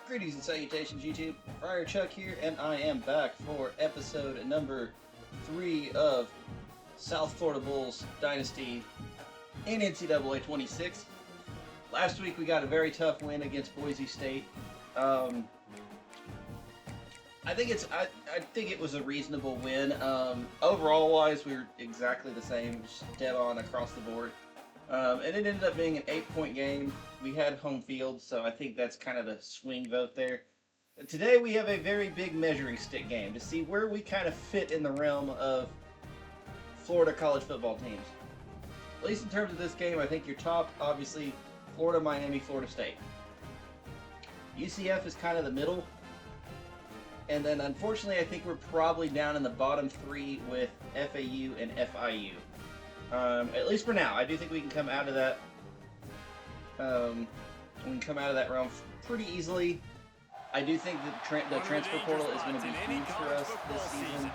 Greetings and salutations, YouTube. Friar Chuck here, and I am back for episode number 3 of South Florida Bulls Dynasty in NCAA 26. Last week we got a very tough win against Boise State. I think it was a reasonable win. Overall wise, we were exactly the same, just dead on across the board. And it ended up being an 8-point game. We had home field, so I think that's kind of the swing vote there. Today we have a very big measuring stick game to see where we kind of fit in the realm of Florida college football teams. At least in terms of this game, I think your top, obviously, Florida, Miami, Florida State. UCF is kind of the middle. And then, unfortunately, I think we're probably down in the bottom 3 with FAU and FIU. At least for now. I do think we can come out of that. Realm pretty easily. I do think that the transfer portal is going to be huge for us this season.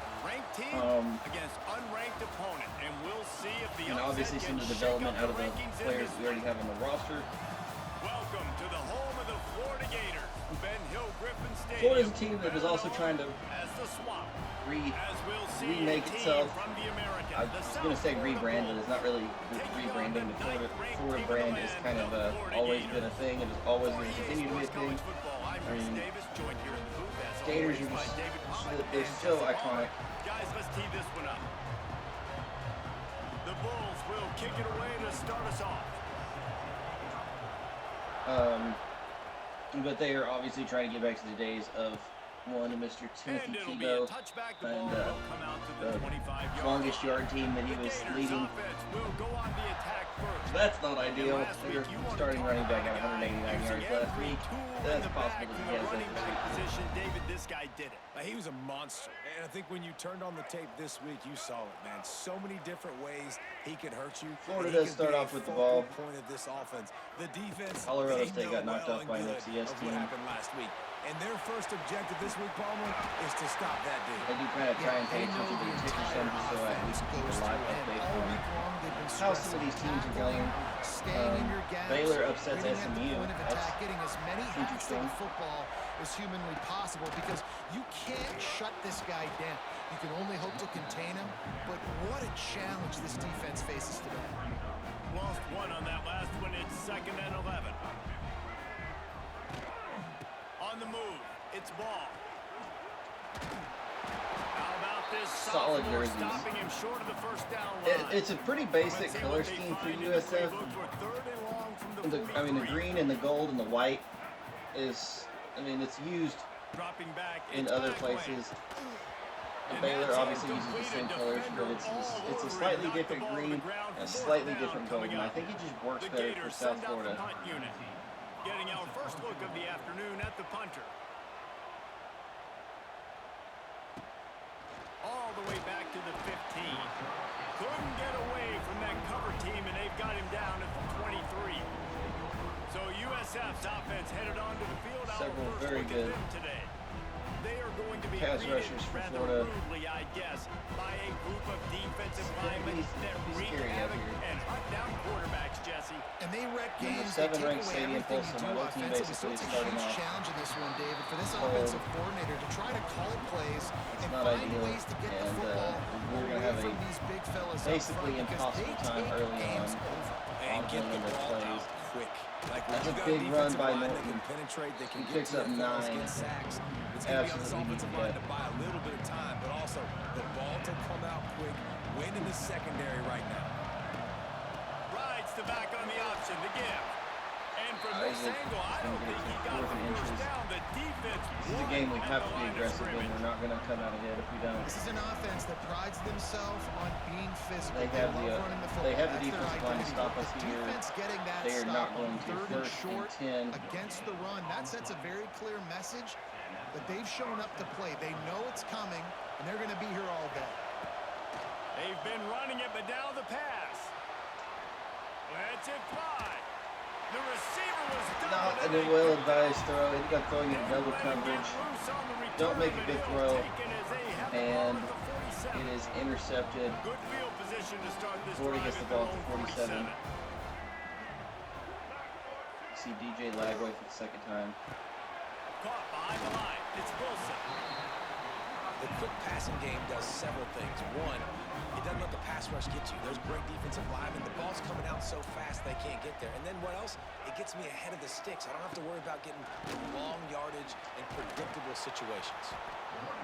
And obviously some of the development out of the players we already have on the roster. Welcome to the home of the Florida Gators, Ben Hill Griffin Stadium. Florida's a team that is also trying to remake itself. I was going to say rebrand, but it's not really rebranding. The Florida brand is kind of always been a thing. It is always going to continue to be a thing. I mean, Gators are just, they're still iconic. Guys, let's tee this one up. The Bulls will kick it away to start us off. But they are obviously trying to get back to the days of one Mr. Timothy Tebow and the longest yard team that he was leading. That's not ideal. They're starting running back at 189 yards last week. That's possible that he has that position. David, this guy did it. He was a monster. And I think when you turned on the tape this week, you saw it, man. So many different ways he could hurt you. Florida does start off with the ball. Point of this offense. The defense. Colorado State got knocked off by an FCS team. What happened last week. And their first objective this week, Palmer, is to stop that dude. I do kind of try and pay attention to the ticker some so I can keep a live update on how some of these teams are going. Baylor upsets SMU. That's interesting. Football is humanly possible because you can't shut this guy down. You can only hope to contain him, but what a challenge this defense faces today. Lost one on that last one. It's 2nd and 11. On the move, it's ball. How about this solid jerseys? Stopping him short of the first down line. It's a pretty basic color scheme for USF. The green and the gold and the white is, it's used in other places. And Baylor obviously uses the same colors, but it's a slightly different green and a slightly different gold, and I think it just works better for South Florida. Getting our first look of the afternoon at the punter. All the way back to the 15. Couldn't get away from that cover team, and they've got him down at the 23. So USF's offense headed onto the field. Several very good today. They are going to be pass rushers for Florida. Rudely, I guess, by a group of defensive linemen that wreak havoc and hunt down quarterbacks, Jesse. And they wreck games. 7-ranked stadium pulse, so my team basically it's a starting huge off. challenge in this one, David, for this offensive coordinator to try to call plays and find ways to get the football we're going to have from these big fellas basically impossible time early on get the ball plays. out quick. That's a big run by Norton. He picks up 9. It's going to be on this offensive line to buy a little bit of time, but also the ball to come out quick. Win in the secondary right now. Rides the back on the option to give. And from this angle, I don't think he got the first down. The defense. This is a game we have to be aggressive in. We're not going to come out ahead if we don't. This is an offense that prides themselves on being physical. They have the defensive line to stop us here. They are not going to. 1st and 10 against the run. That sets a very clear message that they've shown up to play. They know it's coming, and they're going to be here all day. They've been running it, but now the pass. Lets it fly. The receiver was not an well-advised throw. Ended up throwing into double coverage. Don't make a good throw. And it is intercepted. Good field position to start this. Florida gets the ball at the 47. See DJ Lagway for the 2nd time. caught behind the line. It's Wilson. The quick passing game does several things. One, it doesn't let the pass rush get you. There's great defensive linemen. The ball's coming out so fast they can't get there. And then what else? It gets me ahead of the sticks. I don't have to worry about getting long yardage in predictable situations.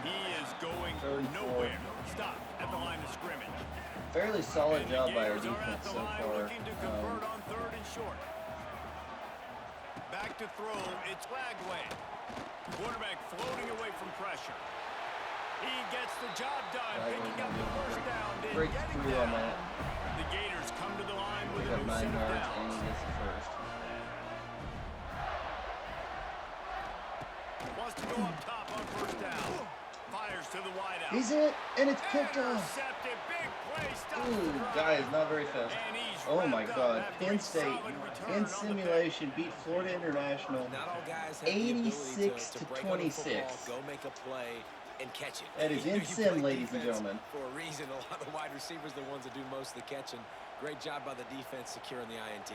He is going nowhere. Stop at the line of scrimmage. Fairly solid And the job by our Gators are at defense the so line far. looking to convert on 3rd and short. Back to throw. It's Lagway. Quarterback floating away from pressure. He gets the job done, picking up the first down, then Break getting through on down. that. The Gators come to the line with Pick a up new 9 set of yards and downs. he gets the first. Wants to go up top on 1st down. Fires to the wideout. He's it, and it's picked off. Intercepted. Big play. Stops the Ooh, drive. guys, not very fast. And he's Oh my wrapped up God, after Penn a State solid return in on the simulation beat Florida International Not all guys have the ability 86 to to break on the 26. football, go make a play, and catch it. That is You know, in you sim, play ladies and defense gentlemen. For a reason, a lot of the wide receivers are the ones that do most of the catching. Great job by the defense securing the INT.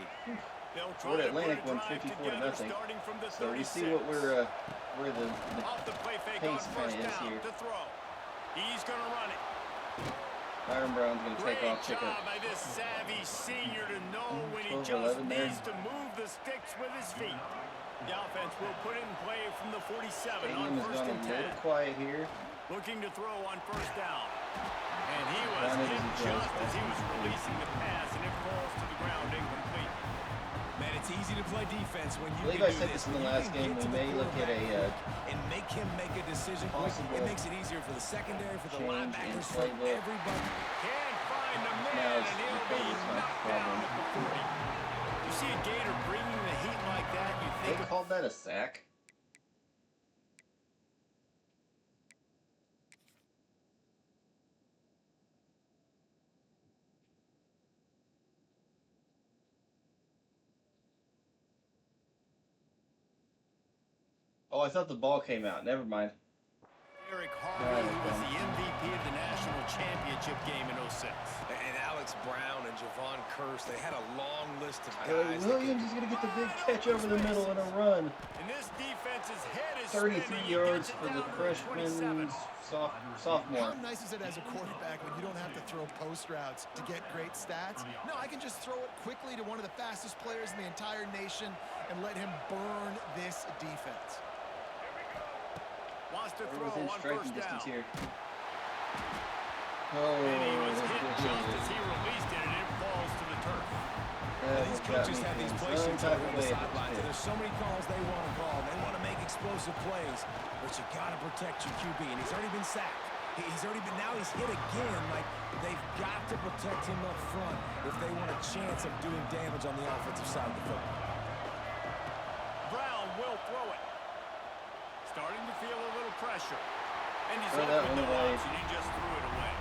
They'll try Florida to put Atlantic a won drive 54 to together, nothing. starting from the So you see 36. what where the Off the play fake on pace 1st kinda is down here. to throw. He's going to run it. Byron Brown's going to take Great off, pick job up by this savvy senior to know when he 12, just 11 there. needs to move the sticks with his feet. The offense will put it in play from the 47 on Stadium has 1st gone a and 10. little quiet here. Looking to throw on 1st down. And he was Brown hit is just adjusted. as he was releasing the pass, and it falls to the ground incomplete. Man, it's easy to play defense when you I believe can I do said this in the When you last can game. get We to the may look at quarterback a and make him make a decision quick. possible It makes it easier for the secondary, for the change in linebackers, for playbook. everybody. Can't find the man, Now it's and he'll the be playbook's not knocked the down problem. at the 40. You see a Gator bringing the heat like that, you They think called that a sack. Oh, I thought the ball came out. Never mind. Eric Harvey, who was the MVP of the national championship game in 06. And Alex Brown and Javon Curse, they had a long list of Taylor guys. Williams is going to get the big catch over the middle and a run. And this defense's head is 33 spinning. He yards gets it for the down to 27. freshman sophomore. How nice is it as a quarterback when you don't have to throw post routes to get great stats? No, I can just throw it quickly to one of the fastest players in the entire nation and let him burn this defense. Wants to throw Within on striking 1st distance down. here. And he Oh, was that's hit good. just as he released it, and it falls to the turf. These coaches have these play sheets type over of on the way. sidelines. There's so many calls they want to call. They want to make explosive plays, but you got to protect your QB. And he's already been sacked. Now he's hit again. Like, they've got to protect him up front if they want a chance of doing damage on the offensive side of the football. Brown will throw it. Starting to feel a little pressure. And he's Throw that open one no away. option. He just threw it away.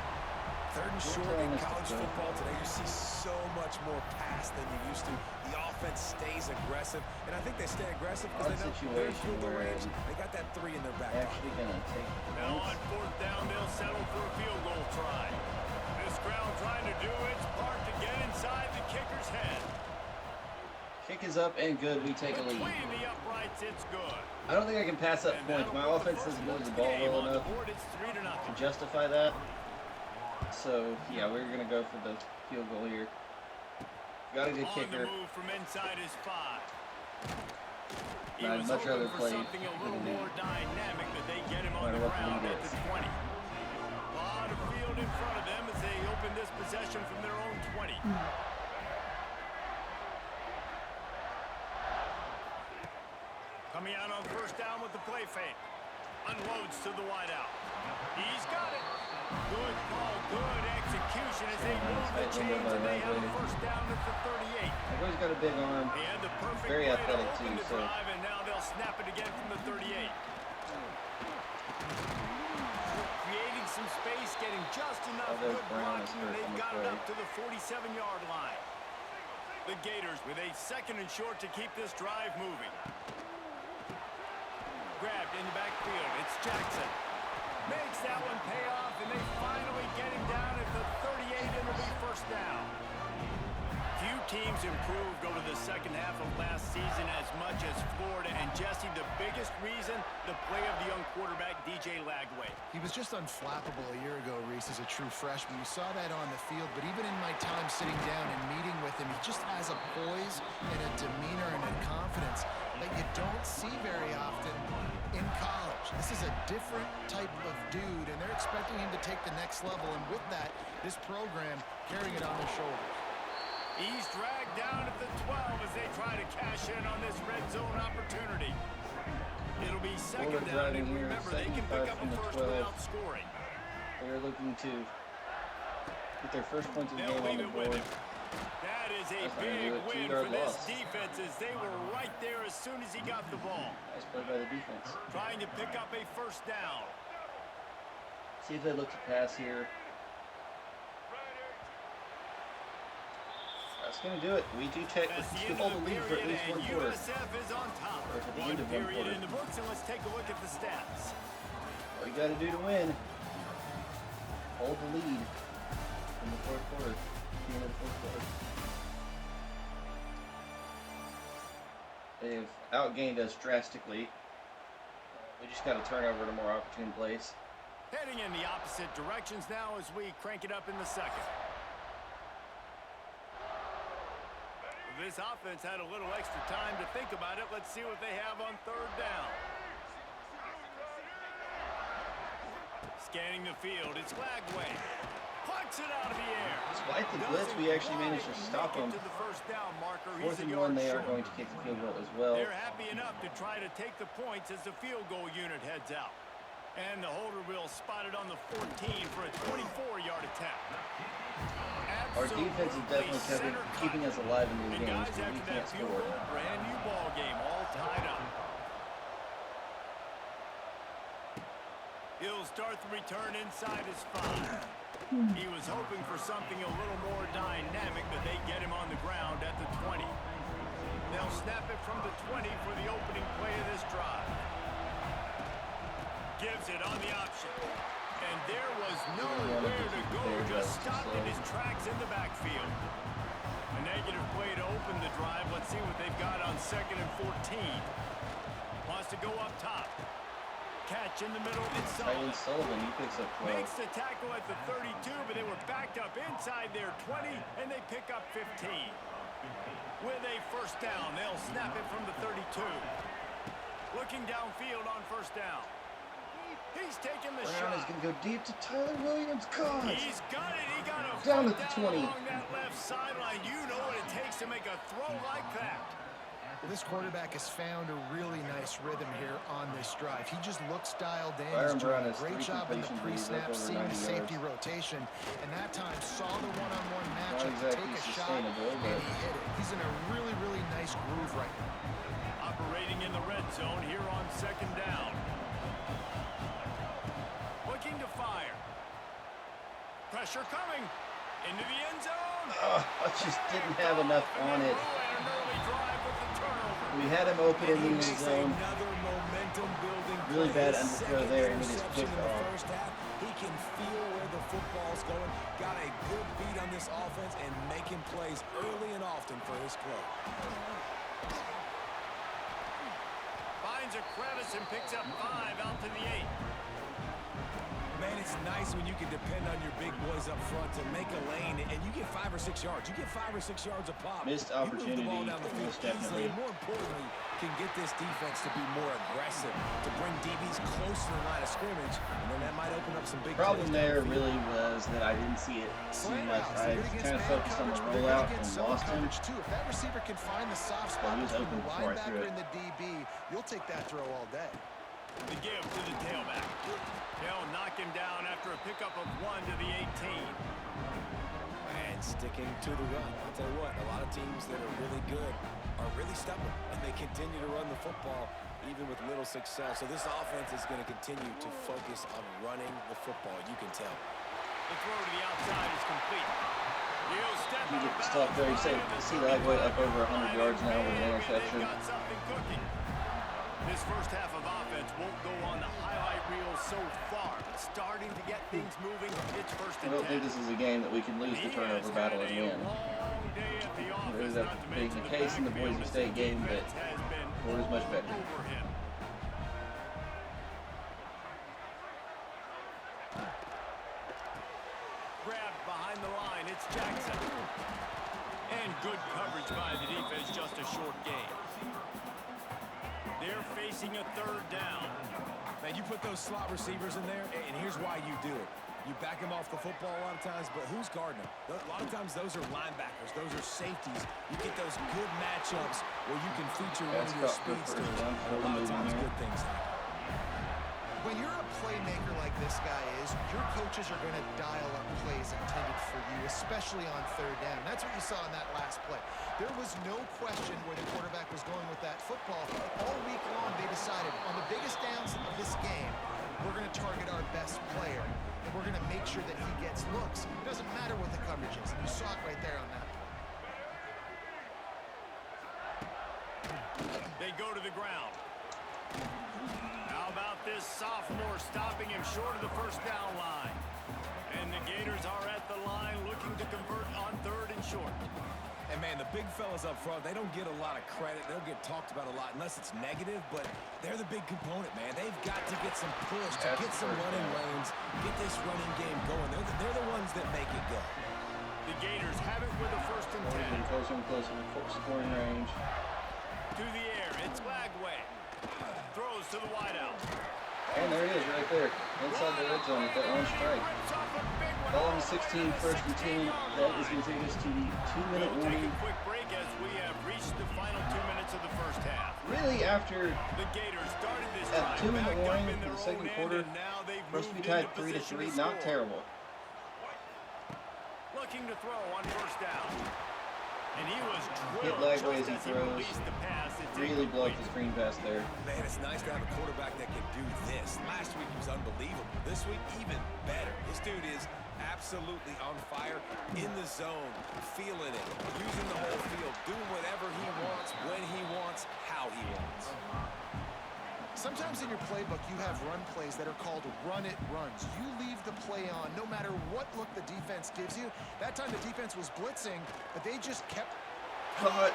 3rd and short in college football today, you see so much more pass than you used to. The offense stays aggressive, and I think they stay aggressive because they know they're in field goal range. They got that 3 in their back pocket. Actually going to take Now on points. 4th down, they'll settle for a field goal try. This crowd trying to do its part to get inside the kicker's head. Kick is up and good. We take a lead. Between the uprights, it's good. I don't think I can pass up And points. that'll My put the offense first doesn't move the game ball well on the enough board. It's 3-0. to justify that. So, yeah, we're going to go for the field goal here. Got a good On kicker. the move from inside his 5. He I'd was much rather hoping for play something a with little the lead. more dynamic, that they get him No on the matter what the ground lead at is. the 20. A lot of field in front of them as they open this possession from their own 20. Coming out on 1st down with the play fake. Unloads to the wideout. He's got it. Good call, good execution as they move the chains, and they have a 1st down at the 38. I've always got a big arm. He had the perfect Very play athletic to open too, the so drive, and now they'll snap it again from the 38. Creating some space, getting just enough Although good Brown is blocking, and hurt on they've the got it play. up to the 47-yard line. The Gators with a 2nd and short to keep this drive moving. Grabbed in the backfield. It's Jackson. Makes that one pay off, and they finally get him down at the 38, and it'll be 1st down. Few teams improved over the second half of last season as much as Florida. And Jesse, the biggest reason, the play of the young quarterback, DJ Lagway. He was just unflappable a year ago, Reese, as a true freshman. You saw that on the field, but even in my time sitting down and meeting with him, he just has a poise and a demeanor and a confidence that you don't see very often in college. This is a different type of dude, and they're expecting him to take the next level, and with that, this program carrying it on their shoulders. He's dragged down at the 12 as they try to cash in on this red zone opportunity. It'll be second down, and remember, they can pick up a first without scoring. They're looking to get their first points of the game on the board. That is a big win for this defense as they were right there as soon as he got the ball. Nice play by the defense. Trying to pick up a first down. See if they look to pass here. That's going to do it. We do take all the lead for at least one quarter. USF is on top. Or for the end of one quarter. In the books, and let's take a look at the stats. All you got to do to win, hold the lead in the fourth quarter. The end of the fourth quarter. They've outgained us drastically. We just got to turn over to more opportune plays. Heading in the opposite directions now as we crank it up in the second. This offense had a little extra time to think about it. Let's see what they have on third down. Scanning the field, it's Lagway. Puts it out of the air. Despite the blitz, we actually managed to stop them. The first down marker. Fourth and one, they are going to kick the field goal as well. They're happy enough to try to take the points as the field goal unit heads out. And the holder will spot it on the 14 for a 24-yard attempt. Our defense is definitely keeping us alive in these games because we can't score. Brand new ball game, all tied up. He'll start the return inside his 5. He was hoping for something a little more dynamic, but they get him on the ground at the 20. They'll snap it from the 20 for the opening play of this drive. Gives it on the option. And there was nowhere to go, just stopped in his tracks in the backfield. A negative play to open the drive. Let's see what they've got on 2nd and 14. Wants to go up top. Catch in the middle. It's Sullivan. He picks up 12. Makes the tackle at the 32, but they were backed up inside their 20, and they pick up 15. With a first down, they'll snap it from the 32. Looking downfield on first down. He's taking the shot. Brown is going to go deep to Tyler Williams. God. He's got it. He got a down at the 20. Along that left sideline. You know what it takes to make a throw like that. Well, this quarterback has found a really nice rhythm here on this drive. He just looks dialed in. Byron He's Brown doing a great job in the pre-snap, seeing the safety rotation, and that time saw the one-on-one matchup, exactly take a shot, and he hit it. He's in a really, really nice groove right now. Operating in the red zone here on 2nd down. Looking to fire. Pressure coming into the end zone. I just didn't have enough on it. We had him open in the end zone. Really bad underthrow there, and he just picked off. He can feel where the football's going. Got a good beat on this offense and making plays early and often for his club. Finds a crevice and picks up 5 out to the 8. Man, it's nice when you can depend on your big boys up front to make a lane, and you get 5 or 6 yards. You get 5 or 6 yards a pop. Missed opportunity, you move the ball down the field easily, and more importantly, can get this defense to be more aggressive, to bring DBs closer to the line of scrimmage, and then that might open up some big problem there really was that I didn't see it too much. I kind of focused on the rollout and lost him. If that receiver can find the soft spot between the linebacker and the DB, you'll take that throw all day. The give to the tailback. They'll knock him down after a pickup of 1 to the 18. And sticking to the run. I'll tell you what, a lot of teams that are really good are really stubborn, and they continue to run the football even with little success. So this offense is going to continue to focus on running the football. You can tell. The throw to the outside is complete. He'll step You out get of stuff there. You bounds. see Lagway up over 100 yards now with an interception. Got something cooking. This first half of offense won't go on the highlight reel so far, but starting to get things moving. It's first I and 10. don't think this is a game that we can lose the turnover battle and win. It ended up being the case in the Boise State game, but Florida's much better. Grabbed behind the line, it's Jackson. And good coverage by the defense, just a short gain. They're facing a third down. Man, you put those slot receivers in there, and here's why you do it. You back them off the football a lot of times, but who's guarding them? A lot of times those are linebackers. Those are safeties. You get those good matchups where you can feature one of your speedsters, and a lot of times good things happen. When you're a playmaker like this guy is, your coaches are going to dial up plays intended for you, especially on third down. That's what you saw in that last play. There was no question where the quarterback was going with that football. All week long, they decided on the biggest downs of this game, we're going to target our best player, and we're going to make sure that he gets looks. It doesn't matter what the coverage is. And you saw it right there on that play. They go to the ground. How about this sophomore stopping him short of the first down line? And the Gators are at the line looking to convert on third and short. And, man, the big fellas up front, they don't get a lot of credit. They'll get talked about a lot unless it's negative, but they're the big component, man. They've got to get some push, to get some running lanes, get this running game going. They're the ones that make it go. The Gators have it with a first and 10. Closer and closer to scoring range. To the air, it's Lagway. Throws to the wideout. And there it is right there. Inside the red zone with that one strike. Ball on the 16, first and 10. That is going to take us to the 2-minute We'll take warning. a quick break as we have reached the final 2 minutes of the first half. Really, after The Gators started this that drive 2-minute back up warning in for their the second own quarter, end, and now they've supposed to be moved tied into 3 to position 3, to not score. terrible. Looking to throw on first down. And he was Hit drilled Lagway as just he as he throws. released the pass. It's Really blow up incomplete. the screen pass there. Man, it's nice to have a quarterback that can do this. Last week he was unbelievable. This week, even better. This dude is absolutely on fire, in the zone, feeling it, using the whole field, doing whatever he wants, when he wants, how he wants. Sometimes in your playbook, you have run plays that are called run-it runs. You leave the play on no matter what look the defense gives you. That time the defense was blitzing, but they just kept... Caught.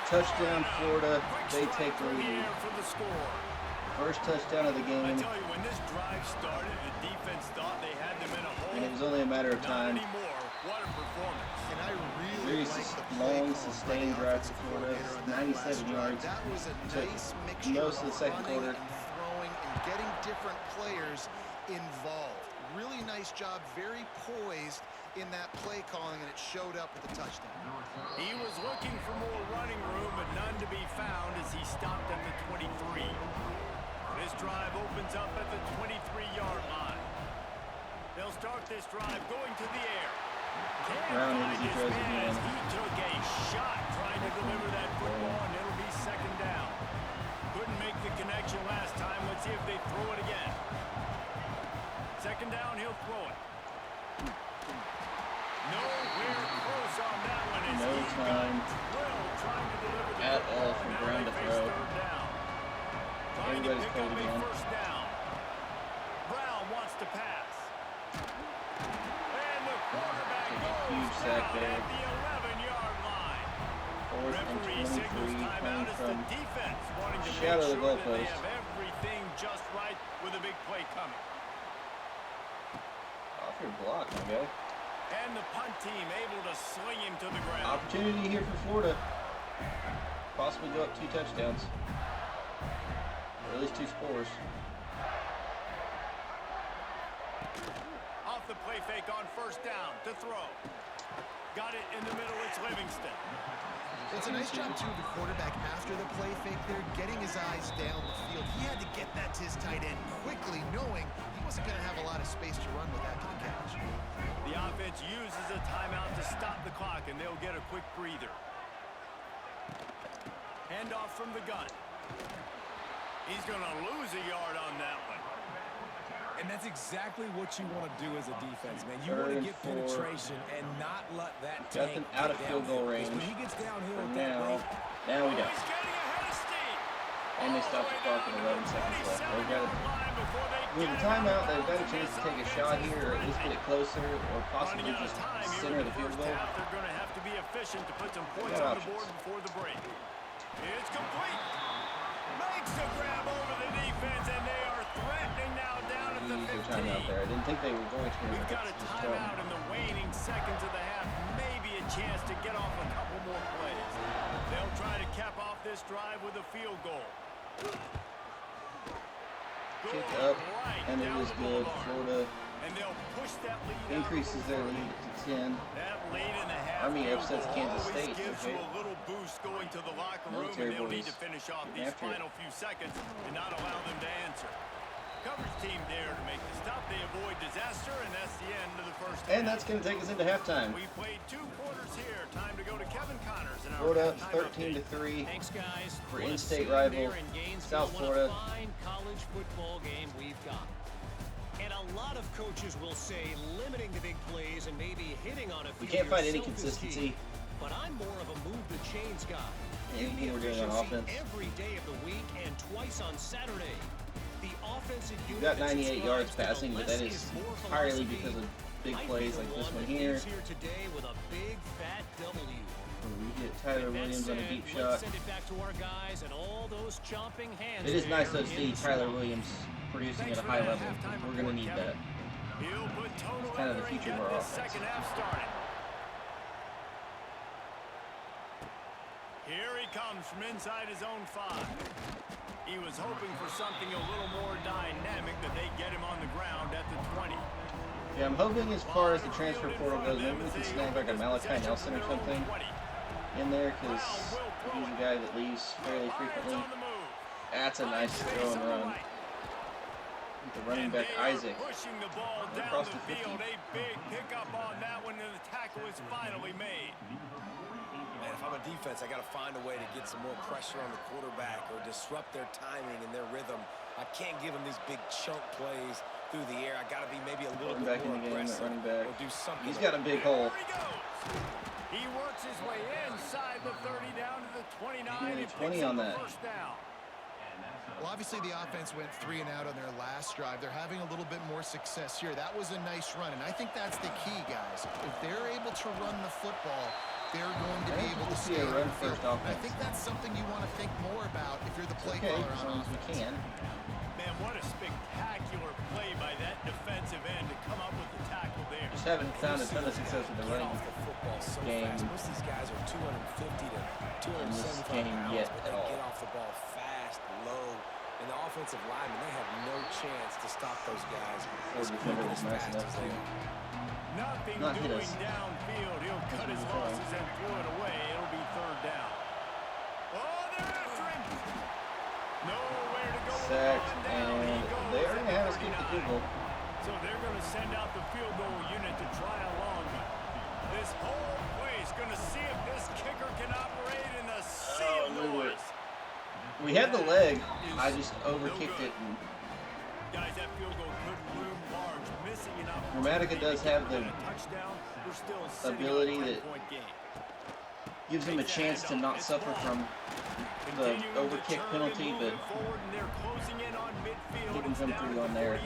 Touchdown, Florida. They take the lead. For the score. First touchdown of the I game. tell you, when this drive started, the defense thought they had them in a hole. And it was only a matter of Not time. anymore. What a performance. And I really Very like the play long, call by sustained the drive offensive for Florida. coordinator on that 97 last drive. yards. That was a Took nice mixture most of the second running quarter. and throwing and getting different players involved. Really nice job, very poised in that play calling, and it showed up with the touchdown. He was looking for more running room, but none to be found as he stopped at the 23. This drive opens up at the 23-yard line. They'll start this drive going to the air. Can't Brown find easy his throws man again. as he took a shot trying to deliver that football, and it'll be second down. Couldn't make the connection last time. Let's see if they throw it again. Second down, he'll throw it. Nowhere close on that one as No he time got drilled trying to deliver the at football, all and from now Brown they to face throw. third down. Trying to Everybody's pick cold up a again. first down. Brown wants to pass. And the quarterback Take a goes huge sack down there. at the 11-yard line. Fourth and Referee signals 23 timeout coming as the from defense wanting to make shadow of the sure that they goalpost. have everything just right with a big play coming. Off your block, my guy. And the punt team able to swing him to the ground. Opportunity here for Florida. Possibly go up 2 touchdowns. Or at least 2 scores. Off the play fake on first down to throw. Got it in the middle, it's Livingston. It's a nice job, too, of the quarterback after the play fake there, getting his eyes down the field. He had to get that to his tight end quickly, knowing he wasn't going to have a lot of space to run with after the catch. The offense uses a timeout to stop the clock, and they'll get a quick breather. Handoff from the gun. He's going to lose a yard on that one. And that's exactly what you want to do as a defense, man. You want to get penetration and not let that tank Nothing out of get field goal downhill. range. When he gets downhill For at that now, rate, now we Oh, don't. he's getting ahead of steam. And they stopped the clock with 11 seconds left. They've got with the timeout, they've got a chance to take a shot here, or at least get it closer, or possibly just center the field goal. They're going to have to be efficient to put some points on the board before the break. It's complete. Makes the grab over the defense, and they are threatening now down at the 15. Timeout there. I didn't think they were going to. We've got a timeout in the waning seconds of the half. Maybe a chance to get off a couple more plays. They'll try to cap off this drive with a field goal. Kick up, and it is good. Florida increases their lead to 10. Army upsets Kansas State. Okay. A little boost going to the locker room, and they'll need to finish off these final few seconds and not allow them to answer. Coverage team there to make the stop. They avoid disaster, and that's the end of the first half. And that's going to take us into halftime. We played 2 quarters here. Time to go to Kevin Connors. Florida 13-3 for in-state rival South Florida. Fine college football game we've got. And a lot of coaches will say limiting the big plays and maybe hitting on a few. We can't find any consistency. But I'm more of a move the chains guy. Anything we're doing on offense. Every day of the week and twice on Saturday. The offensive unit We've got 98 yards passing, but that is entirely because of big plays like this one here. Today with a big fat W. We get Tyler Williams on a deep shot. Send it back to our guys and all those chomping hands. It is nice to see Tyler Williams producing at a high level. We're going to need that. It's kind of the future of our offense. Here he comes from inside his own 5. He was hoping for something a little more dynamic, but they get him on the ground at the 20. Yeah, I'm hoping as far as the transfer portal goes, maybe we can snag like a Malachi Nelson or something in there, because he's a guy that leaves fairly frequently. That's a nice throw and run. The running back Isaac across the 50. A big pickup on that one, and the tackle is finally made. Man, if I'm a defense, I got to find a way to get some more pressure on the quarterback or disrupt their timing and their rhythm. I can't give them these big chunk plays through the air. I got to be maybe a little bit more aggressive or do something. He's got a big hole. He works his way inside the 30 down to the 29. He 20 on that. First down. Well, obviously the offense went 3 and out on their last drive. They're having a little bit more success here. That was a nice run, and I think that's the key, guys. If they're able to run the football, they're going to be able to stay on the field. I think that's something you want to think more about if you're the play caller on offense. We can. Man, what a spectacular play by that defensive end to come up with the tackle there. Just haven't found a ton of success with the running game Most of these guys are 250 to 275 pounds, yet but at they all. get off the ball fast, low, and the offensive linemen, they have no chance to stop those guys. Ford defender was nice enough to Nothing not hit doing us. downfield. He'll cut his losses and throw it away. It'll be 3rd down. Oh, they're after him. Nowhere to go. Sacked, and they already have us kick the field goal. So they're going to send out the field goal unit to try a long one. This whole place going to see if this kicker can operate in the sea of noise. We had the leg. I just overkicked it. And guys, that field goal could loom large. Missing an opportunity. Grammatica does have the touchdown. We're still ability that gives him a chance to not suffer from the overkick penalty, but he can come through on there.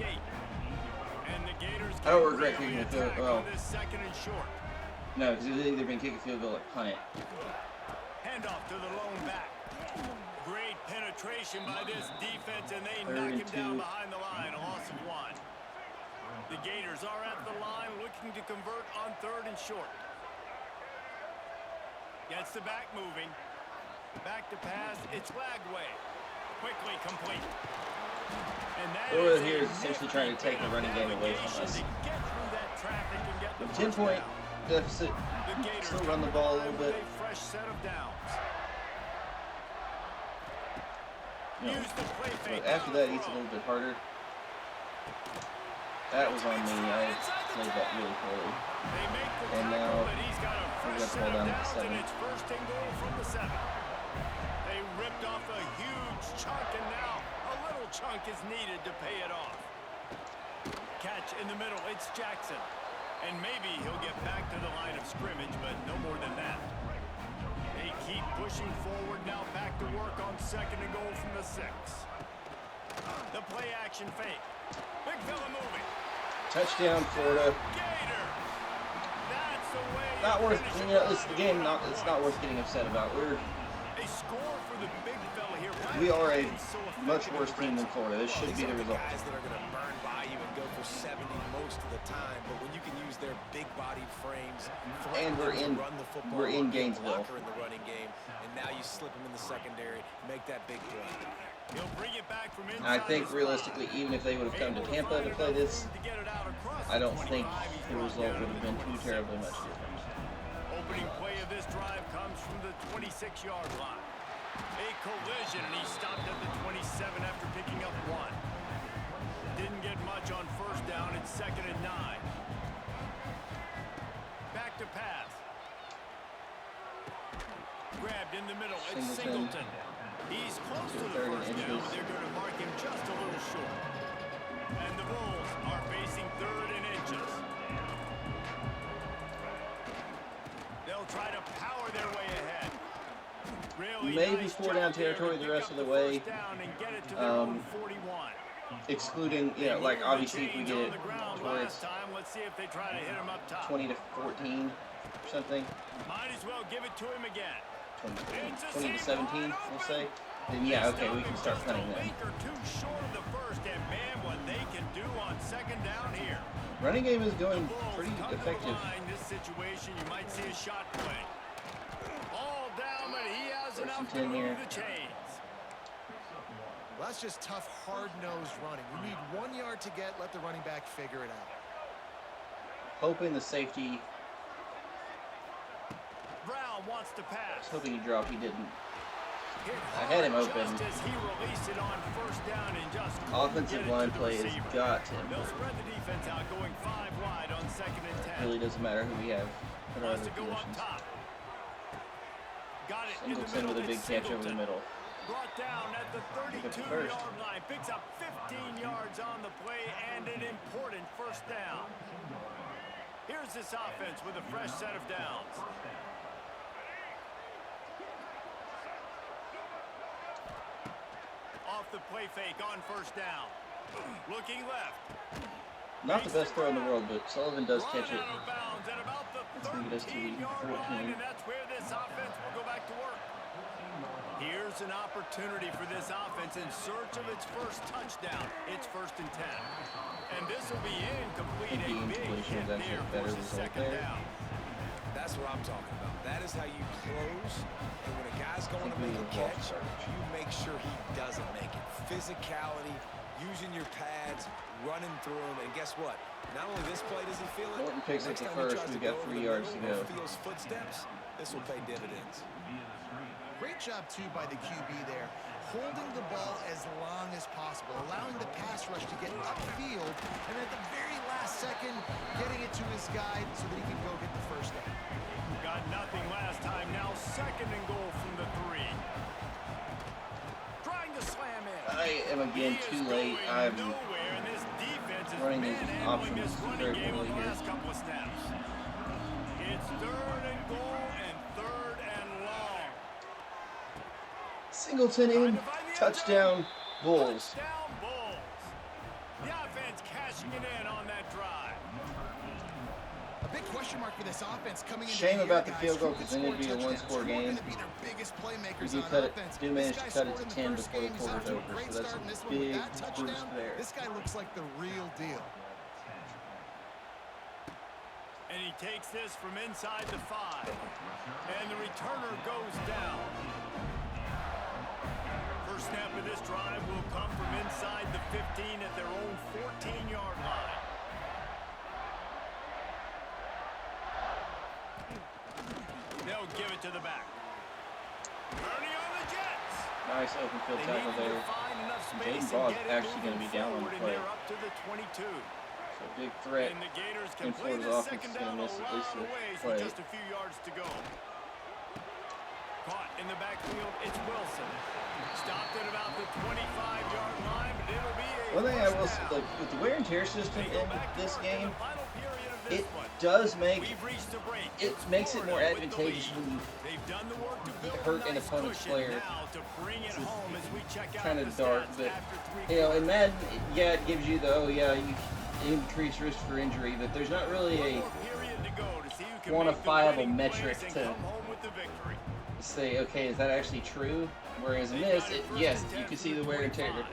I don't regret kicking the field goal. No, because it's either been kick a field goal or punt it. Handoff to the lone back. Great penetration by this defense, and they knock him down behind the line. A loss of 1. The Gators are at the line looking to convert on 3rd and short. Gets the back moving. Back to pass. It's Lagway. Quickly complete. Florida here is essentially trying to take the running game away from us. 10-point deficit. Still run the ball a little bit. No. But after that, it's a little bit harder. That was on me. I played that really poorly. And now we're going to fall down to 7. They ripped off a huge chunk, and now a little chunk is needed to pay it off. Catch in the middle. It's Jackson. And maybe he'll get back to the line of scrimmage, but no more than that. They keep pushing forward. Now back to work on 2nd and goal from the 6. The play action fake. Big fella moving. Touchdown, Florida. Gator. That's the way. Not worth, you know, this game. It's not worth getting upset about. A score for the big fella here. We are a much worse team than Florida. This should be the result. Guys that are going to burn by you and go for 70 most of the time, but when you can use their big-bodied frames, and we're in Gainesville. In the running game, and now you slip them in the secondary, make that big play. He'll bring it back from inside. I think realistically, even if they would have come to Tampa to play this, I don't think the result would have been too terribly much different. Opening play of this drive comes from the 26-yard line. A collision, and he stopped at the 27 after picking up 1. Didn't get much on 1st down. It's 2nd and 9. Back to pass. Grabbed in the middle. It's Singleton. He's close to the 1st down, but they're going to mark him just a little short. And the Bulls are facing 3rd and inches. They'll try to power their way ahead. Really maybe nice 4-down territory the rest of the way. Excluding, you know, like obviously if we get it where it's 20 to 14 or something. Might as well give it to him again. 20 to 17, we'll say. Then yeah, okay, we can start punting then. Too short of the 1st, and man, what they can do on 2nd down here. Running game is going pretty effective. In this situation, you might see a shot play. All down, but he has enough to move the chains. Well, that's just tough, hard-nosed running. You need 1 yard to get, let the running back figure it out. Hoping the safety. Brown wants to I was pass. hoping he dropped. He didn't. I had him open. Just as he released it on 1st down and just Offensive line play has got to They'll improve. spread the defense out, going 5 wide on 2nd and 10. It really doesn't matter who we have in our Wants other to go up positions. top. Got it in the Singleton middle. with a big It's catch over the Singleton. middle. Brought down at the Pick up the first. 32-yard line. Picks up 15 yards on the play and an important 1st down. Here's this offense with a fresh set of downs. Off the play fake on 1st down. Looking left. Not the best throw in the world, but Sullivan does catch it. Out of bounds at about the Let's bring it us to the 13-yard line, 14. and that's where this offense will go back to work. Here's an opportunity for this offense in search of its 1st touchdown. It's 1st and 10. And this will be incomplete. I think the incompletion is actually a better result there. Down. That's what I'm talking about. That is how you close. And when a guy's going to make a catch, you make sure he doesn't make it. Physicality, using your pads, running through them. And guess what? Not only this play does he feel it. Norton picks up next the time he first. tries We've to got go 3 over the yards to middle go. and feels footsteps. This will pay dividends. Great job, too, by the QB there. Holding the ball as long as possible, allowing the pass rush to get upfield, and at the very last second, getting it to his guy so that he can go get the 1st down. Got nothing last time. Now 2nd and goal from the 3. Trying to slam in. I am again too late. I'm running these options very poorly here. Last couple of snaps. It's 3rd and goal and 3rd and long. Singleton in. Touchdown, Bulls. Touchdown, Bulls. The offense cashing it in on that drive. A big question mark for this offense coming into Shame the about year, the field guys. goal Who because then it'd be a scored one-score touchdowns? Who are game. gonna be their biggest We playmakers do on cut it. offense? Do This manage to guy cut it scored to in the 10 first before the game. He's quarter's off to a over. great So that's start in a this one with big that boost touchdown. there. This guy looks like the real deal. And he takes this from inside the 5. And the returner goes down. First snap of this drive will come from inside the 15 at their own 14-yard line. They'll give it to the back. Ernie on the Jets. Nice open field They tackle needed to there. find enough Jaden space and Ball's get it actually going to moving be down on the forward, and play. they're up to the 22. So big threat. And the Gators in complete Florida's the offense second is going down to a miss at least lot a of ways play. with just a few yards to go. Caught in the backfield, it's Wilson. Stopped at about the 25-yard line, but it'll be a One thing I will first say, down. like, with the wear and tear system They go in back to this work in game, the final period of this it one. does make We've reached a break. it It's makes it more Florida with the advantageous lead. when you They've done the work to build hurt a an nice opponent's cushion player. now to bring it home as we check out kind the of dark, stats but after 3 you know, in quarters. Madden, yeah, it gives you the you increase risk for injury, but there's not really One a more period to go to see who can quantifiable make the winning metric plays to and come home with the victory. say, okay, is that actually true? Whereas in They've this, got it first yes, and 10 you can see from the wear and tear. 25.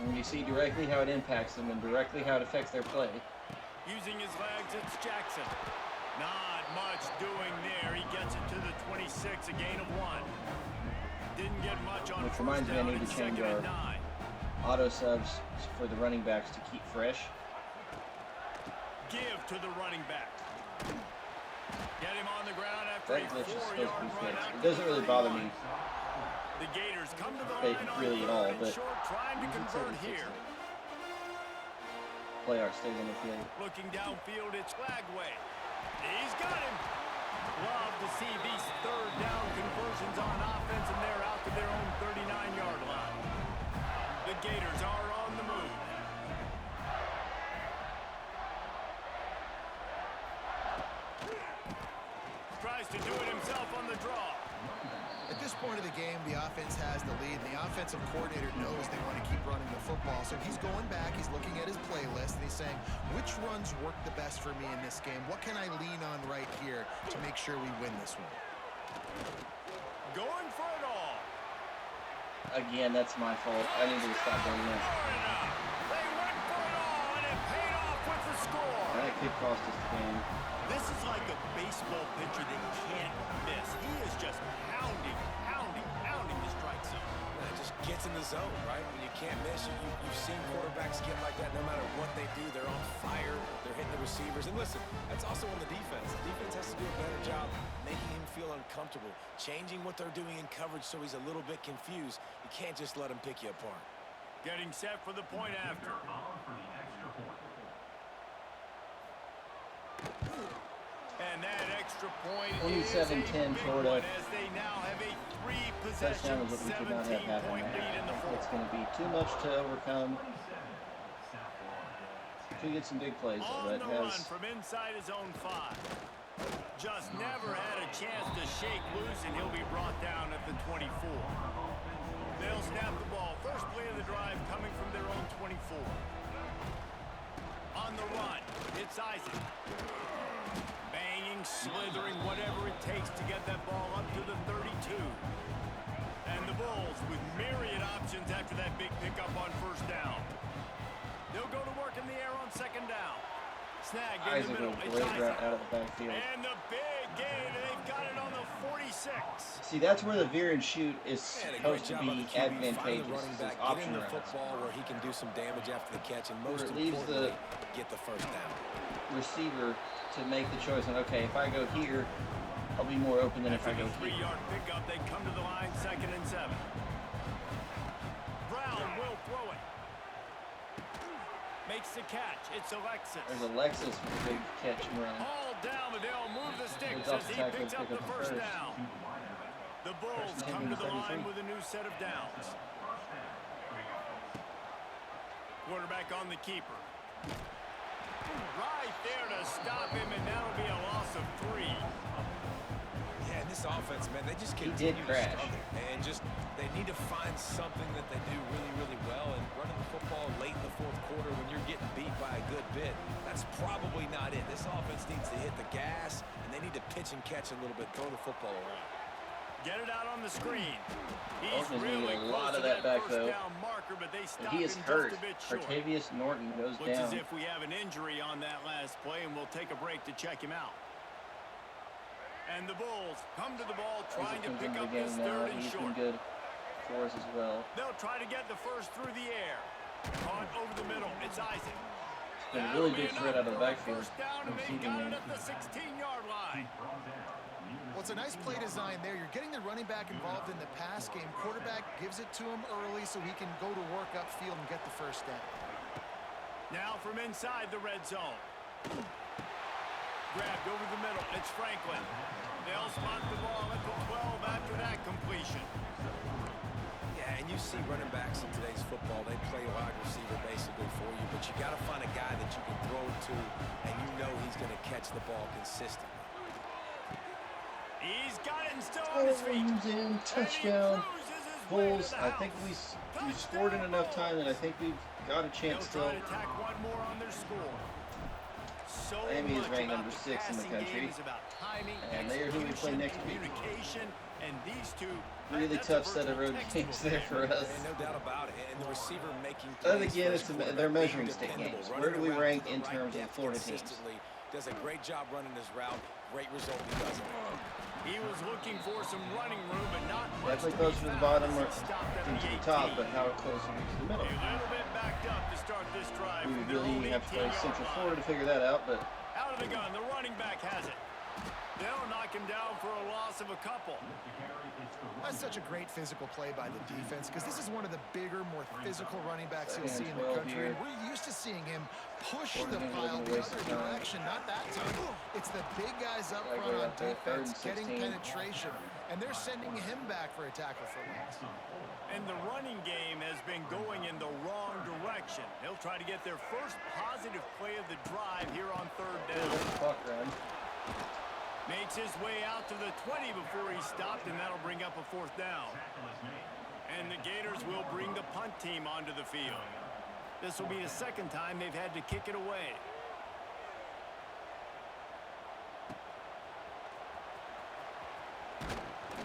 When you see directly how it impacts them and directly how it affects their play. Using his legs, it's Jackson. Not much doing there. He gets it to the 26, a gain of 1. Didn't get much on Which first reminds me, I down. need to It's change 2nd and our 9. auto subs for the running backs to keep fresh. Give to the running back. Get him on the ground after That a glitch is supposed to 4-yard be run fixed. out It to doesn't really bother 31. me The Gators come to the line on really at 3rd all, and but short, trying to convert here. Player stays on the field. Looking downfield, it's Lagway. He's got him. Love to see these 3rd down conversions on offense, and they're out to their own 39-yard line. The Gators are on the move. Tries to do it himself on the draw. At this point of the game, the offense has the lead, and the offensive coordinator knows they want to keep running the football. So he's going back, he's looking at his playlist, and he's saying, which runs work the best for me in this game? What can I lean on right here to make sure we win this one? Going for it all. Again, that's my fault. I need to stop doing that. They went for it all, and it paid off with the score. That could cost us the game. This is like a baseball pitcher that can't miss. He is just pounding the strike zone. It just gets in the zone, right? When you can't miss, you've seen quarterbacks get like that no matter what they do. They're on fire. They're hitting the receivers. And listen, that's also on the defense. The defense has to do a better job making him feel uncomfortable, changing what they're doing in coverage so he's a little bit confused. You can't just let him pick you apart. Getting set for the point after. And that extra point 27-10 Florida. as they now have a Touchdown 3-possession, was what we could not have happen. 17-point lead in the It's fourth. going to be too much to overcome. Could get some big plays, On but the run has from inside his own 5. Just never had a chance to shake loose, and he'll be brought down at the 24. They'll snap the ball. First play of the drive coming from their own 24. On the run, it's Isaac. Banging, slithering, whatever it takes to get that ball up to the 32. And the Bulls with myriad options after that big pickup on first down. They'll go to work in the air on 2nd down. Snagged in Isaac the middle. with a It's great route Isaac. out of the backfield. And the big gain, and they've got it on the 46. See, that's where the veer and shoot is And a great supposed to job by be the QB, find the advantageous. running It's back, get option in the routes. football where he can do some damage after the catch, and Where most it leaves the importantly, get the first down. receiver to make the choice on, okay, if I go here, I'll be more open than if I go After the here. 3-yard pickup, they come to the line, 2nd and 7. Brown will throw it. Makes the catch. It's Alexis. There's Alexis with a big catch and run. All down, but they'll move the sticks Goes off as the he tackle, picks up pick the up the first first. down. The Bulls First and come to 10 the line 33. with a new set of downs. Quarterback on the keeper. Right there to stop him, and that'll be a loss of 3. Yeah, and this offense, man, they just He continue did to crash. struggle. And just, they need to find something that they do really, really well. And running the football late in the fourth quarter when you're getting beat by a good bit, that's probably not it. This offense needs to hit the gas, and they need to pitch and catch a little bit, throw the football around. Get it out on the screen. He's Norton's gonna really get a lot close of to that back, first though. down marker, but they stop He him is just hurt. a bit short. Artavius Norton goes Looks as down. if we have an injury on that last play, and we'll take a break to check him out. And the Bulls come to the ball, trying to Isaac comes pick into up the this game now. 3rd and He's been short. good for us as well. They'll try to get the first through the air. Caught over the middle. It's Isaac. It's been a That'll really be good threat out of the enough backfield. for a first down, and they Receiving got it game. at the 16-yard line. Well, it's a nice play design there. You're getting the running back involved in the pass game. Quarterback gives it to him early so he can go to work upfield and get the first down. Now from inside the red zone. Grabbed over the middle. It's Franklin. They'll spot the ball at the 12 after that completion. Yeah, and you see running backs in today's football, they play wide receiver basically for you, but but you got to find a guy that you can throw it to, and you know he's going to catch the ball consistently. He's got it and still on his feet. In, touchdown. Bulls, I think we scored in enough time that I think we've got a chance still. Attack one more on their score. So Miami is ranked number 6 in the country, and they are who we play next week. And these two, really tough set of road games there for us. No doubt about it. And the receiver making But again, they're measuring stick games. Where do we rank in terms of the Florida teams? Does a great job running his route. Great result he does. He was looking for some running room, but not much. Definitely closer to the bottom or to the top, but how close are we to the middle? A little bit backed up to start this drive. We would really have to play Central Florida to figure that out, but out of the gun, the running back has it. They'll knock him down for a loss of a couple. That's such a great physical play by the defense, because this is one of the bigger, more physical running backs you'll see in the country. And we're used to seeing him push the pile the other direction, not that time. It's the big guys up front on defense getting penetration, and they're sending him back for a tackle for loss. And the running game has been going in the wrong direction. He'll try to get their first positive play of the drive here on third down. Makes his way out to the 20 before he stopped, and that'll bring up a fourth down. And the Gators will bring the punt team onto the field. This will be the second time they've had to kick it away.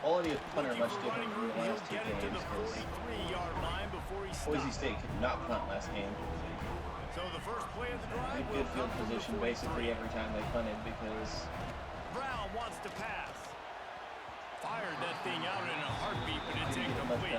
quality of punter much different from the last 2 games because Boise State could not punt last game. So the first play of the drive, They good field position basically every time they punted because Brown wants to pass. Fired that thing out in a heartbeat, but it's incomplete.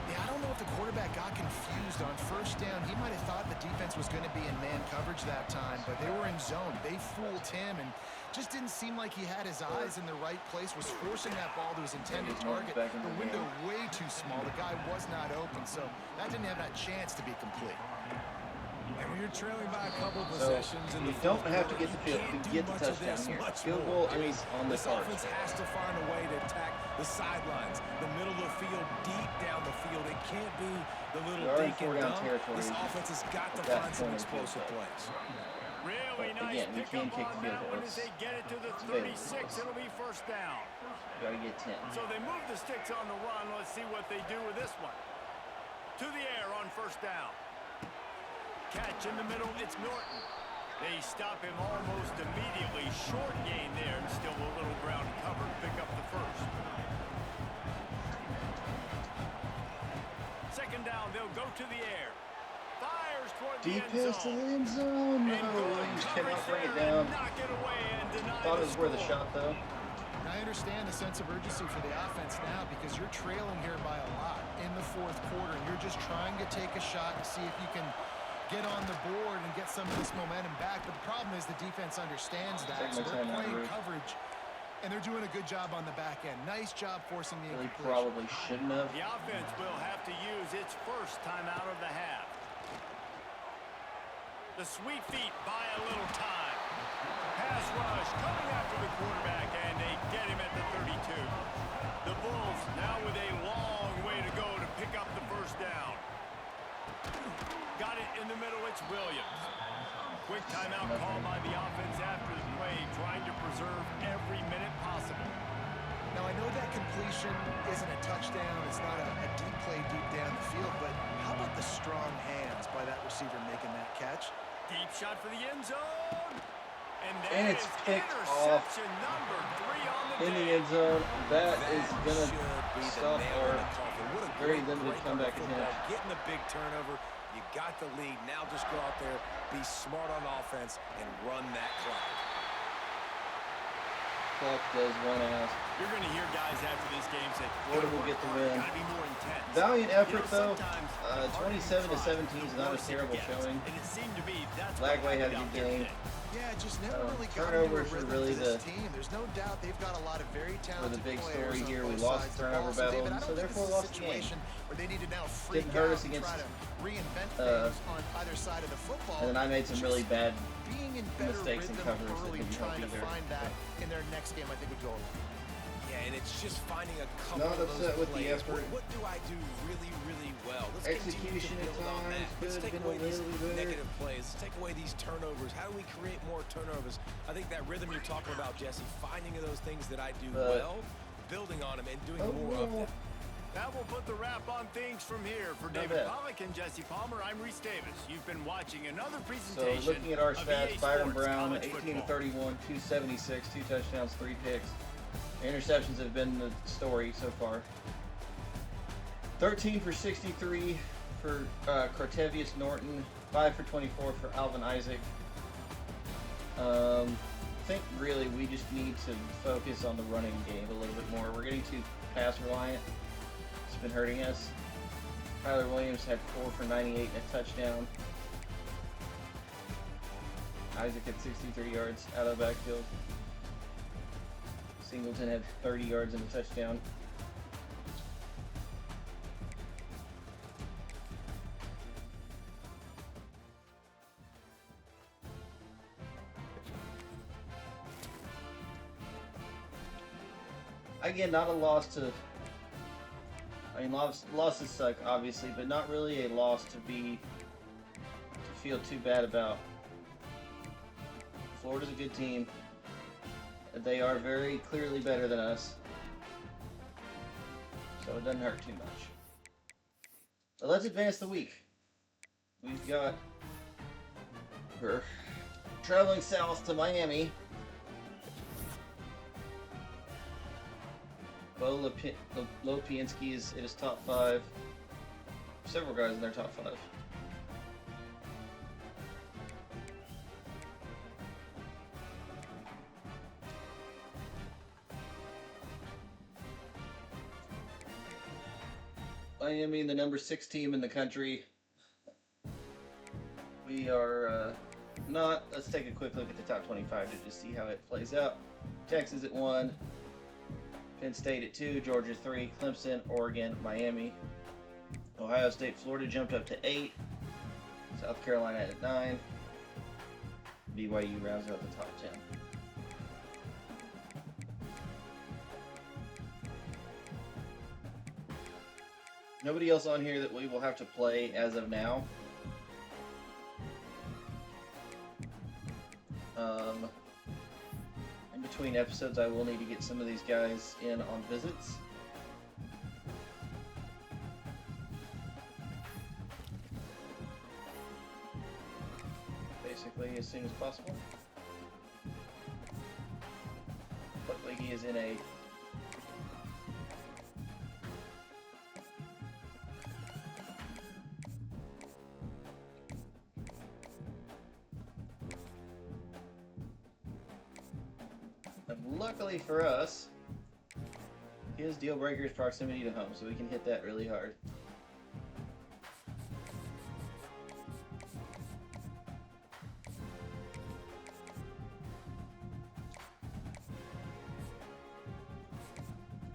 Yeah, I don't know if the quarterback got confused on first down. He might have thought the defense was going to be in man coverage that time, but they were in zone. They fooled him and just didn't seem like he had his eyes in the right place, was forcing that ball to his intended target. The window way too small. The guy was not open, so that didn't have that chance to be complete. And when you're trailing by a couple of possessions, you don't have to get the field to get the touchdown here. Field goal is on the card. This offense has to find a way to attack the sidelines, the middle of the field, deep down the field. It can't be the little dink and dunk. This offense has got to find some explosive plays. Really nice pickup on that one as they get it to the 36. It'll be first down. You gotta get 10. So they move the sticks on the run. Let's see what they do with this one. To the air on first down. Catch in the middle, it's Norton. They stop him almost immediately. Short gain there, and still a little ground covered. Pick up the first. Second down, they'll go to the air. Fires toward the end Deep pass to the zone. end zone. No, Williams cannot bring it down. Knock it away and deny Thought it the was worth a score. shot, though. I understand the sense of urgency for the offense now because you're trailing here by a lot in the fourth quarter, and you're just trying to take a shot to see if you can get on the board and get some of this momentum back. But the problem is the defense understands that. So they're playing coverage, and they're doing a good job on the back end. Nice job forcing the Really incompletion. probably shouldn't have. The offense will have to use its first timeout of the half. The sweet feet buy a little time. Pass rush coming after the quarterback, and they get him at the 32. The Bulls now with a long way to go to pick up the first down. Got it in the middle, it's Williams. Quick timeout call by the offense after the play, trying to preserve every minute possible. Now, I know that completion isn't a touchdown. It's not a deep play deep down the field, but how about the strong hands by that receiver making that catch? Deep shot for the end zone. And And it's picked off number 3 on the in the day. end zone. That is going should be to the stop nail our in the coffin. What a very great limited break comeback on the football. attempt. Getting the big turnover. You got the lead. Now just go out there, be smart on offense, and run that clock. Clock does run out. You're going to hear guys after this game say, Florida will get the win. Gotta be more intense. Valiant effort, though. Sometimes 27-17 is not a terrible showing. And it seemed to be that's Lagway what had a got good game. Yeah, just never really got turnovers into a were rhythm really to this the- team. There's no doubt they've got a lot of very talented big players story on here. We both lost sides the of turnover ball. So, battle, David, I and so don't think therefore this is a lost the game. situation where they need to now freak Didn't hurt out us and against, try to reinvent things on either side of the football. And then I made some really bad being in better mistakes in rhythm coverage that early, didn't help trying to either. find that in their next game, I think would go a long way. Yeah, and it's just finding a couple Not of upset those with the plays. effort. What do I do really, really well? Let's continue to Execution at build on times that. Let's could take have been away a these little better. negative plays. Let's take away these turnovers. How do we create more turnovers? I think that rhythm you're talking about, Jesse, finding of those things that I do well, building on them and doing more of them. That will put the wrap on things from here. For David Pollack and Jesse Palmer, I'm Reese Davis. You've been watching another presentation. So looking at our of stats, EA Byron Sports Brown, College 18 to Football. 31, 276, 2 touchdowns, 3 picks. Interceptions have been the story so far. 13 for 63 for Cortevius Norton, 5 for 24 for Alvin Isaac. I think really we just need to focus on the running game a little bit more. We're getting too pass reliant. It's been hurting us. Tyler Williams had 4 for 98 and a touchdown. Isaac had 63 yards out of the backfield. Singleton had 30 yards and a touchdown. Again, not a loss to... I mean, losses suck, obviously, but not really a loss to feel too bad about. Florida's a good team. They are very clearly better than us, so it doesn't hurt too much. But let's advance the week. We're traveling south to Miami. Bo Lopiansky is in his top 5. Several guys in their top 5. Miami, the number 6 team in the country. We are not. Let's take a quick look at the top 25 to just see how it plays out. Texas at 1. Penn State at 2, Georgia 3, Clemson, Oregon, Miami. Ohio State, Florida jumped up to 8. South Carolina at 9. BYU rounds out the top 10. Nobody else on here that we will have to play as of now. In between episodes, I will need to get some of these guys in on visits. Basically, as soon as possible. Luckily, he is in a luckily for us, his deal breaker is proximity to home, so we can hit that really hard.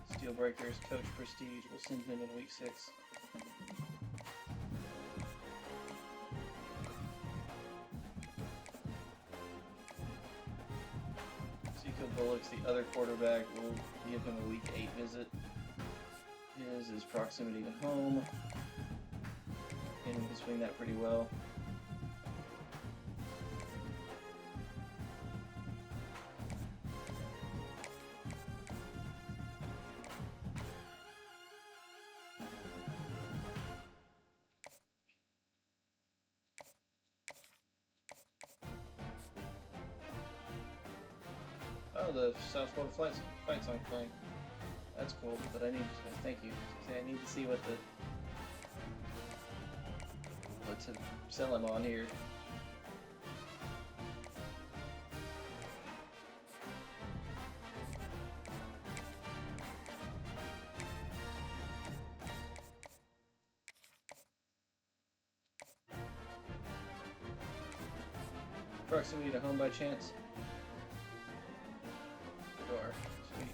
His deal breaker is coach prestige. We'll send him in week 6. Bullock's the other quarterback. We'll give him a week 8 visit. His is proximity to home. And we can swing that pretty well. Oh, the South Florida fight song playing. That's cool, but I need to thank you. I need to see what to sell him on here. Proximity to home by chance. Sweet.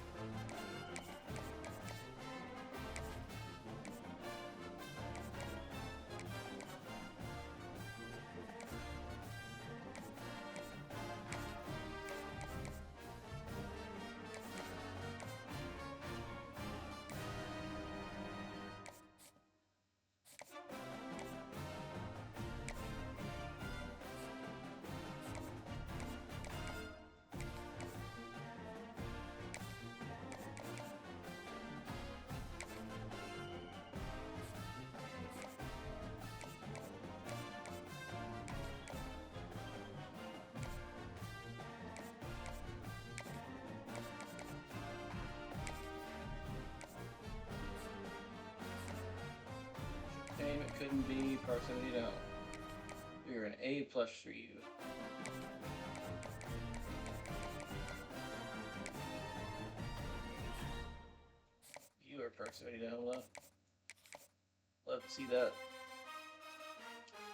couldn't be proximity to home. You're an A+ for you. You are proximity to home, though. Love to see that.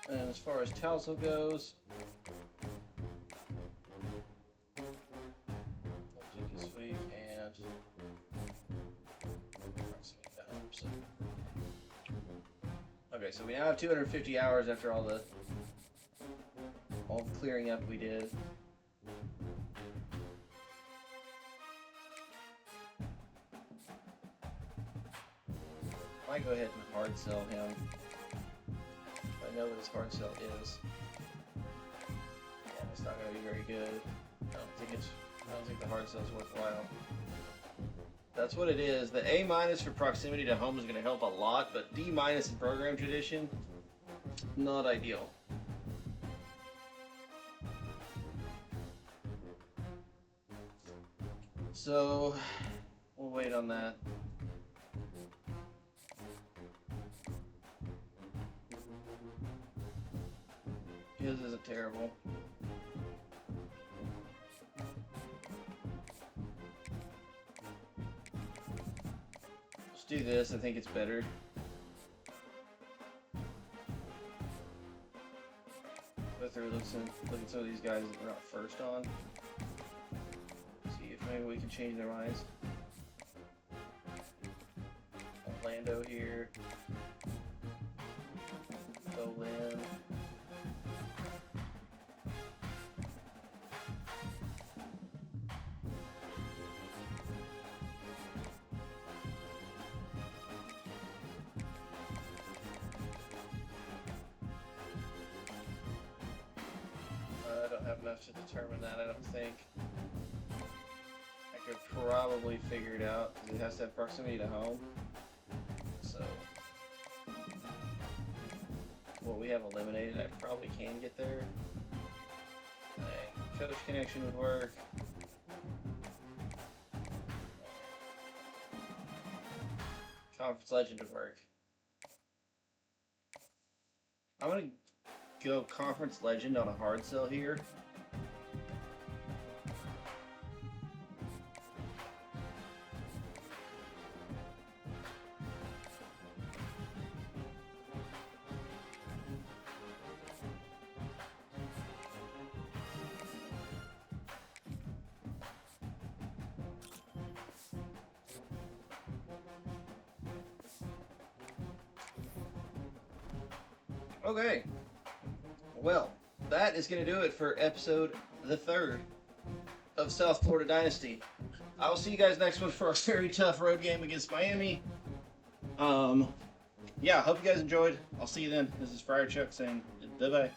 And as far as Talsel goes, this week and proximity to home. So. Okay, so we now have 250 hours after all the clearing up we did. I might go ahead and hard sell him. I know what his hard sell is. Yeah, it's not going to be very good. I don't think the hard sell is worthwhile. That's what it is. The A- for proximity to home is going to help a lot, but D- in program tradition, not ideal. So, we'll wait on that. His isn't terrible. Let's do this. I think it's better. Go through, look at some of these guys that we're not first on. See if maybe we can change their minds. Orlando here. Bolin. I don't have enough to determine that, I don't think. I could probably figure it out because it has to have proximity to home. So, what we have eliminated, I probably can get there. Coach connection would work. Conference legend would work. I'm gonna go conference legend on a hard sell here. Okay, well, that is going to do it for episode the 3rd of South Florida Dynasty. I will see you guys next one for a very tough road game against Miami. Yeah, hope you guys enjoyed. I'll see you then. This is Friar Chuck saying bye-bye.